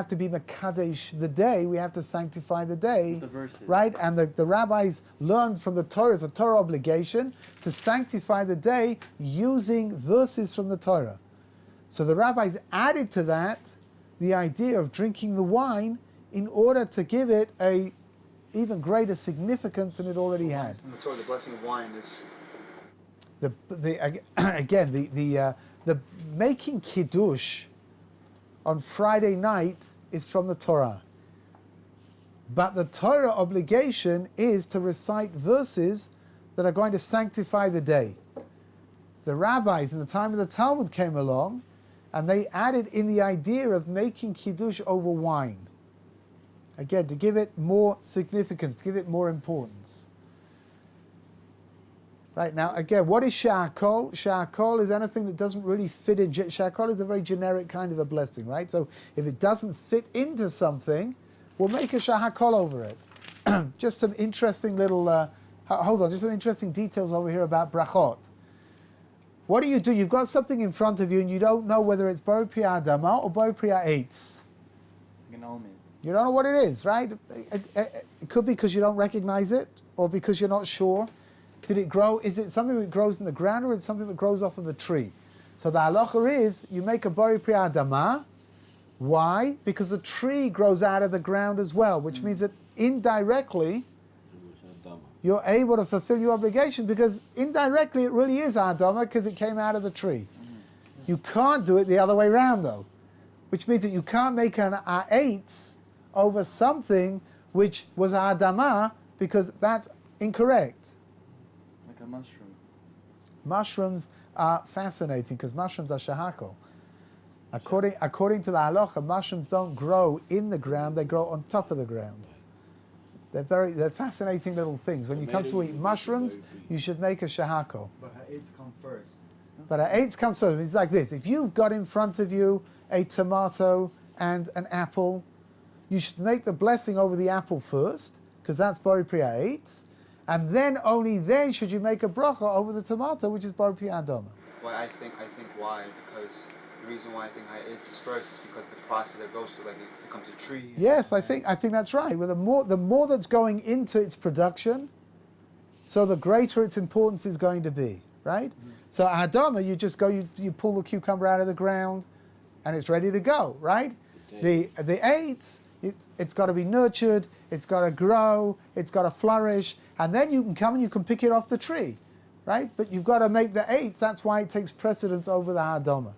Speaker 1: to be mekadesh the day. We have to sanctify the day, right? And the rabbis learned from the Torah, it's a Torah obligation to sanctify the day using verses from the Torah. So the rabbis added to that the idea of drinking the wine in order to give it a even greater significance than it already had.
Speaker 7: And the Torah, the blessing of wine is.
Speaker 1: The making Kiddush on Friday night is from the Torah. But the Torah obligation is to recite verses that are going to sanctify the day. The rabbis in the time of the Talmud came along and they added in the idea of making Kiddush over wine. Again, to give it more significance, to give it more importance. Right, now, again, what is sha'akol? Sha'akol is anything that doesn't really fit in. Sha'akol is a very generic kind of a blessing, right? So if it doesn't fit into something, we'll make a sha'akol over it. Just some interesting little, hold on, just some interesting details over here about brachot. What do? You've got something in front of you and you don't know whether it's Bori Priya Adama or Bori Priya Eitz.
Speaker 5: Like an almond.
Speaker 1: You don't know what it is, right? It could be because you don't recognize it or because you're not sure. Did it grow? Is it something that grows in the ground or is it something that grows off of a tree? So the halacha is you make a Bori Priya Adama. Why? Because a tree grows out of the ground as well, which means that indirectly you're able to fulfill your obligation because indirectly it really is Adama because it came out of the tree. You can't do it the other way around though, which means that you can't make an Eitz over something which was Adama because that's incorrect.
Speaker 5: Like a mushroom.
Speaker 1: Mushrooms are fascinating because mushrooms are shahakol. According to the halacha, mushrooms don't grow in the ground; they grow on top of the ground. They're fascinating little things. When you come to eat mushrooms, you should make a shahakol.
Speaker 7: But it's come first.
Speaker 1: But eitz comes first. It's like this: if you've got in front of you a tomato and an apple, you should make the blessing over the apple first, because that's Bori Priya Eitz, and then only then should you make a bracha over the tomato, which is Bori Priya Adama.
Speaker 7: Well, I think why, because the reason why I think it's is first is because the process that goes through, like it becomes a tree.
Speaker 1: Yes, I think that's right. Well, the more that's going into its production, so the greater its importance is going to be, right? Mm-hmm. So Adama, you just go, you pull the cucumber out of the ground, and it's ready to go, right? Okay. The Eitz, it's got to be nurtured, it's got to grow, it's got to flourish, and then you can come and you can pick it off the tree, right? But you've got to make the Eitz. That's why it takes precedence over the Adama,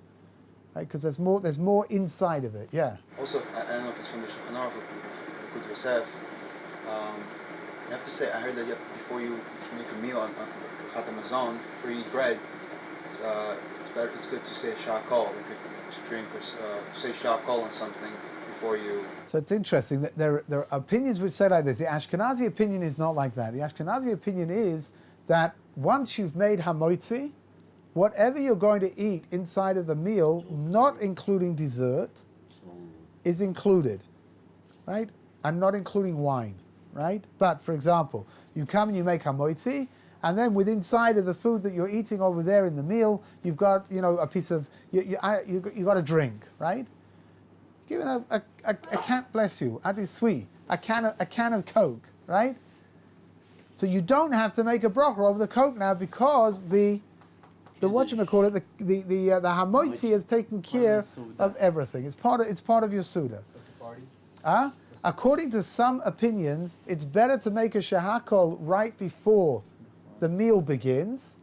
Speaker 1: right? Because there's more inside of it. Yeah.
Speaker 7: Also, I don't know if it's from the Shulchan Aruch or Kiddush Yosef. You have to say, I heard that before you make a meal on Chat Hamazon, before you eat bread, it's good to say sha'akol, like to drink or say sha'akol on something before you.
Speaker 1: So it's interesting that there are opinions which say like this. The Ashkenazi opinion is not like that. The Ashkenazi opinion is that once you've made hamoitzi, whatever you're going to eat inside of the meal, not including dessert, is included, right? And not including wine, right? But for example, you come and you make hamoitzi, and then within inside of the food that you're eating over there in the meal, you've got a piece of you got a drink, right? Give it a can, bless you, sweet, a can of Coke, right? So you don't have to make a bracha over the Coke now because the whatchamacallit, the hamoitzi has taken care of everything. It's part of your Suda. According to some opinions, it's better to make a shahakol right before the meal begins,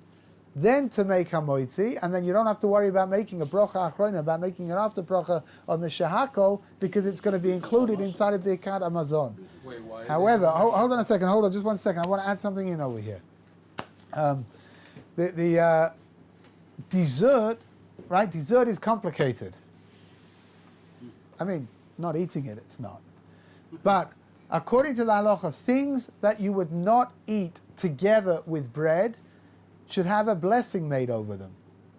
Speaker 1: then to make hamoitzi, and then you don't have to worry about making a bracha achrona, about making an after bracha on the shahakol, because it's going to be included inside of Birkat Hamazon.
Speaker 2: Wait, why?
Speaker 1: However, hold on a second, just 1 second. I want to add something in over here. The dessert, right? Dessert is complicated. I mean, not eating it, it's not. But according to the halacha, things that you would not eat together with bread should have a blessing made over them,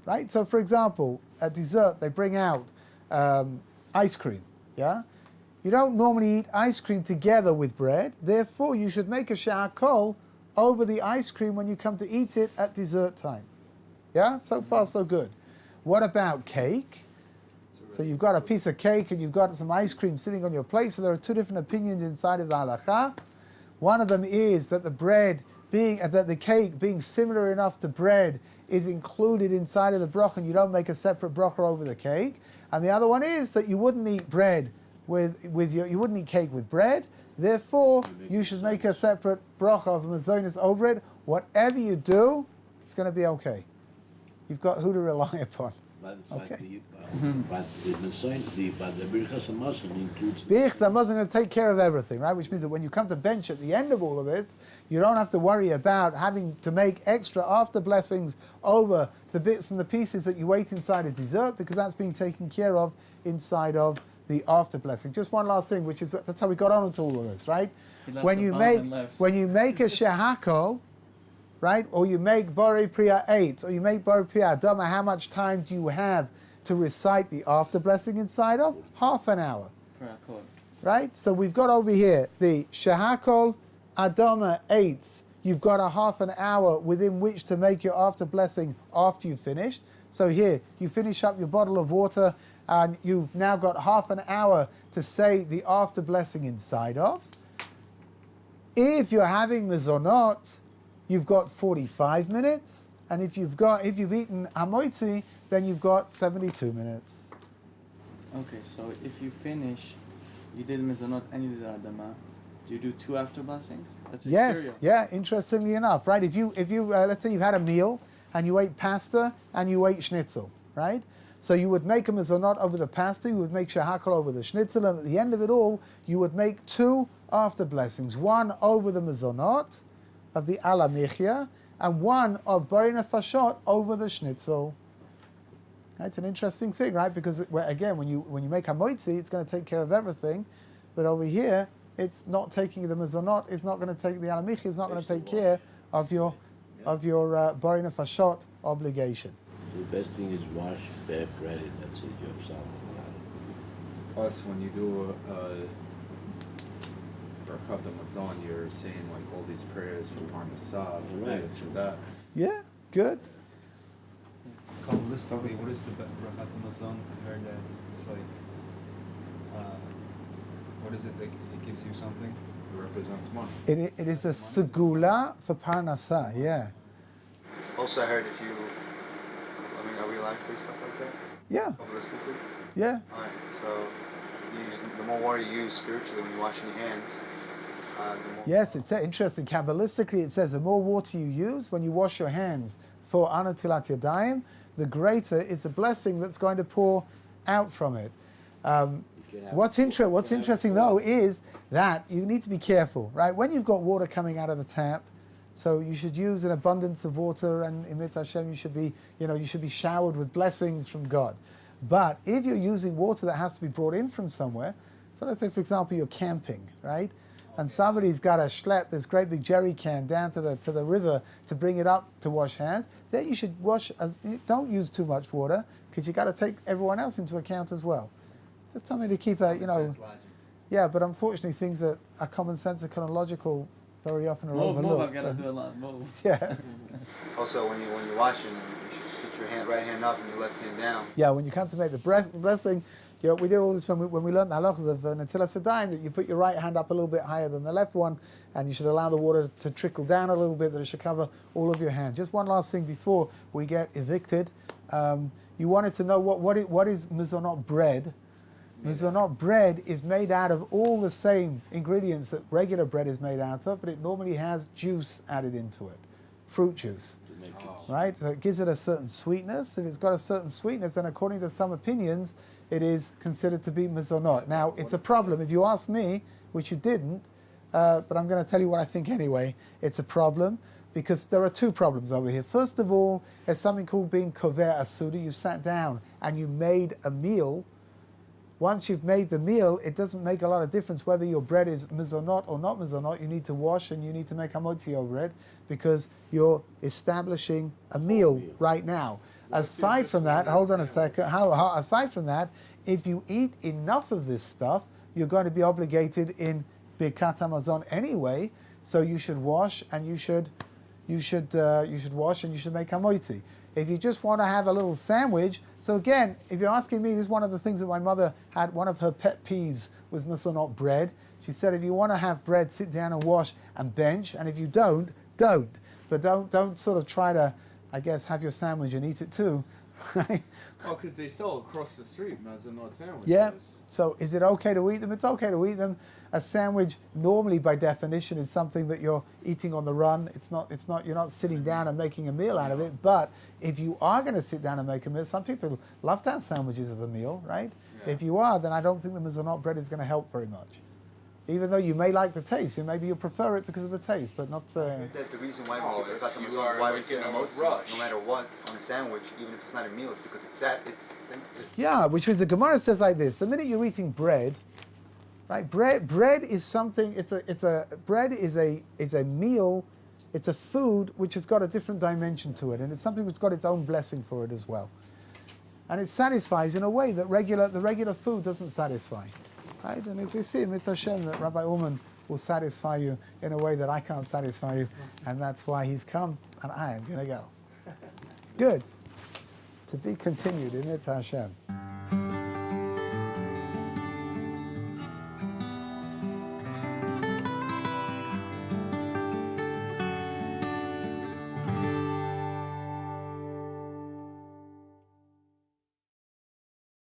Speaker 1: right? So, for example, at dessert, they bring out ice cream, yeah? You don't normally eat ice cream together with bread, therefore you should make a sha'akol over the ice cream when you come to eat it at dessert time. Yeah? So far, so good. What about cake? So you've got a piece of cake and you've got some ice cream sitting on your plate, so there are two different opinions inside of the halacha. One of them is that the cake being similar enough to bread is included inside of the bracha and you don't make a separate bracha over the cake. And the other one is that you wouldn't eat bread you wouldn't eat cake with bread, therefore you should make a separate bracha of mazonos over it. Whatever you do, it's going to be okay. You've got who to rely upon. Okay.
Speaker 3: But the Birchas Hamazon includes.
Speaker 1: Birchas Hamazon going to take care of everything, right? Which means that when you come to bench at the end of all of this, you don't have to worry about having to make extra after blessings over the bits and the pieces that you ate inside a dessert, because that's being taken care of inside of the after blessing. Just one last thing, which is that's how we got on into all of this, right? When you make a shehakol, right, or you make Borei Priya 8, or you make Borei Priya Adama, how much time do you have to recite the after blessing inside of? Half an hour. Right? So we've got over here the Shehakol Adama 8. You've got a half an hour within which to make your after blessing after you've finished. So here, you finish up your bottle of water and you've now got half an hour to say the after blessing inside of. If you're having mizonot, you've got 45 minutes. And if you've eaten hamoitzi, then you've got 72 minutes.
Speaker 5: Okay, so if you finish, you did mizonot and you did adama, do you do 2 after blessings? That's
Speaker 1: Yes, yeah, interestingly enough, right? If you let's say you've had a meal and you ate pasta and you ate schnitzel, right? So you would make a mizonot over the pasta, you would make shehakol over the schnitzel, and at the end of it all, you would make 2 after blessings. One over the mizonot of the ala michya, and one of borei nefashot over the schnitzel. It's an interesting thing, right? Because again, when you make hamoitzi, it's going to take care of everything, but over here, it's not taking the mizonot. It's not going to take the ala michya. It's not going to take care of your borei nefashot obligation.
Speaker 3: The best thing is wash bare bread, and that's it. You have solved
Speaker 2: Plus, when you do Birkat Hamazon, you're saying like all these prayers for Parnassah, for this, for that.
Speaker 1: Yeah, good.
Speaker 8: Kabbalistically, what is the Birkat Hamazon? I heard that it's like, what is it that it gives you something?
Speaker 2: It represents money.
Speaker 1: It is a segula for Parnassah, yeah.
Speaker 7: Also, I heard if you, are we allowed to say stuff like that?
Speaker 1: Yeah,
Speaker 7: Kabbalistically?
Speaker 1: yeah.
Speaker 7: Alright, so the more water you use spiritually when you're washing your hands, the more...
Speaker 1: Yes, it's interesting. Kabbalistically, it says the more water you use when you wash your hands for Anatilat Yadayim, the greater is the blessing that's going to pour out from it. What's interesting though is that you need to be careful, right? When you've got water coming out of the tap, so you should use an abundance of water, and Imit Hashem, you should be showered with blessings from God. But if you're using water that has to be brought in from somewhere, so let's say, for example, you're camping, right? And somebody's got to schlep this great big jerry can down to the river to bring it up to wash hands, then you should don't use too much water, because you got to take everyone else into account as well. Just something to keep yeah, but unfortunately things that are common sensical and logical very often are overlooked.
Speaker 5: I've got to do a lot. Move.
Speaker 1: Yeah.
Speaker 7: Also, when you're washing, you should put your right hand up and your left hand down.
Speaker 1: Yeah, when you come to make the blessing, we did all this when we learned the halachas of Netilas Yadayim, that you put your right hand up a little bit higher than the left one, and you should allow the water to trickle down a little bit, that it should cover all of your hand. Just one last thing before we get evicted. You wanted to know what is mizonot bread. Mizonot bread is made out of all the same ingredients that regular bread is made out of, but it normally has juice added into it, fruit juice. Right? So it gives it a certain sweetness. If it's got a certain sweetness, then according to some opinions, it is considered to be mizonot. Now, it's a problem. If you ask me, which you didn't, but I'm going to tell you what I think anyway, it's a problem, because there are 2 problems over here. First of all, there's something called being kover asudi. You sat down and you made a meal. Once you've made the meal, it doesn't make a lot of difference whether your bread is mizonot or not mizonot. You need to wash and you need to make hamotzi over it, because you're establishing a meal right now. Aside from that, hold on a second. Aside from that, if you eat enough of this stuff, you're going to be obligated in Birkat Hamazon anyway. So you should wash and you should wash and you should make hamotzi. If you just want to have a little sandwich, so again, if you're asking me, this is one of the things that my mother had. One of her pet peeves was mizonot bread. She said, if you want to have bread, sit down and wash and bench, and if you don't. But don't sort of try to, I guess, have your sandwich and eat it too. right?
Speaker 2: Well, because they sell across the street Mazanot sandwiches.
Speaker 1: Yeah. So is it okay to eat them? It's okay to eat them. A sandwich normally by definition is something that you're eating on the run. It's not you're not sitting down and making a meal out of it. But if you are going to sit down and make a meal, some people love to have sandwiches as a meal, right?
Speaker 2: Yeah.
Speaker 1: If you are, then I don't think the mezonot bread is going to help very much. Even though you may like the taste, maybe you prefer it because of the taste, but not.
Speaker 7: That the reason why
Speaker 6: Oh,
Speaker 7: we
Speaker 6: if
Speaker 7: got the
Speaker 6: you
Speaker 7: Mazon,
Speaker 6: are
Speaker 7: why we
Speaker 6: like
Speaker 7: say
Speaker 6: in a
Speaker 7: motzi,
Speaker 6: rush.
Speaker 7: no matter what, on a sandwich, even if it's not a meal, is because it's that it's
Speaker 1: Yeah, which means the Gemara says like this: the minute you're eating bread, right? Bread is something. Bread is a meal. It's a food which has got a different dimension to it, and it's something which has got its own blessing for it as well. And it satisfies in a way that the regular food doesn't satisfy, right? And as you see, it's Hashem that Rabbi Ullman will satisfy you in a way that I can't satisfy you, and that's why he's come, and I am going to go. Good. To be continued in It's Hashem.